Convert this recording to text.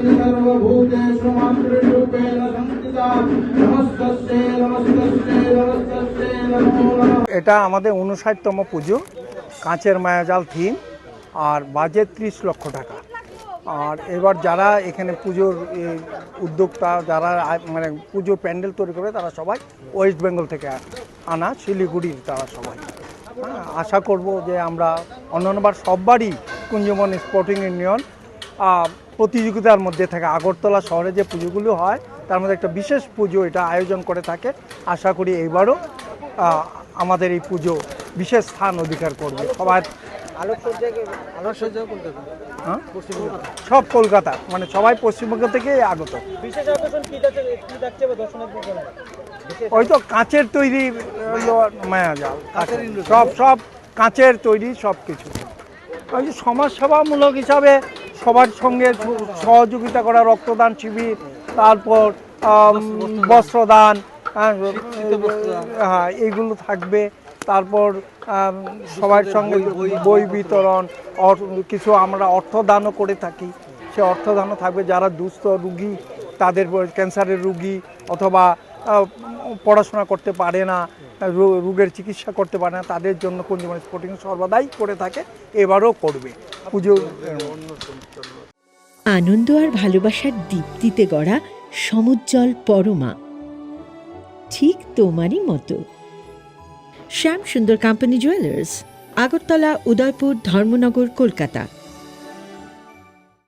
सर्वभूतेषु मातृरूपेण संस्थिता नमस्तस्यै नमस्तस्यै नमस्तस्यै नमो नमः। এটা আমাদের 59তম পুজো, কাঁচের মায়াজাল থিম, আর বাজেট 30 লক্ষ টাকা। আর এবার যারা এখানে পুজোর উদ্যোক্তা, যারা মানে পুজোর প্যান্ডেল তৈরি করবে, তারা সবাই ওয়েস্ট বেঙ্গল থেকে আনা, শিলিগুড়ির তারা সবাই। আশা করব যে আমরা অন্যান্যবার সববারই কুঞ্জবন স্পোর্টিং ইউনিয়ন প্রতিযোগিতার মধ্যে থাকে, আগরতলা শহরে যে পুজোগুলো হয় তার মধ্যে একটা বিশেষ পুজো এটা আয়োজন করে থাকে। আশা করি এইবারও আমাদের এই পুজো বিশেষ স্থান অধিকার করবে। সবার হ্যাঁ, সব কলকাতা, মানে সবাই পশ্চিমবঙ্গ থেকে আগত। ওই তো কাঁচের তৈরি মায়াজাল, সব কাঁচের তৈরি সব কিছু। ওই যে সমাজসেবামূলক হিসাবে সবার সঙ্গে সহযোগিতা করা, রক্তদান শিবির, তারপর বস্ত্রদান, হ্যাঁ এইগুলো থাকবে। তারপর সবার সঙ্গে বই বিতরণ, কিছু আমরা অর্থদানও করে থাকি, সে অর্থদানও থাকবে। যারা দুস্থ রুগী, তাদের ক্যান্সারের রুগী অথবা পড়াশোনা করতে পারে না, রোগের চিকিৎসা করতে পারে না, তাদের জন্য কুঞ্জবন স্পোর্টিং সর্বদাই করে থাকে, এবারও করবে। পুজো আনন্দ আর ভালোবাসার দীপ্তিতে গড়া সমুজ্জ্বল পরমা, ঠিক তোমারই মতো। শ্যাম সুন্দর কোম্পানি জুয়েলার্স, আগরতলা, উদয়পুর, ধর্মনগর, কলকাতা।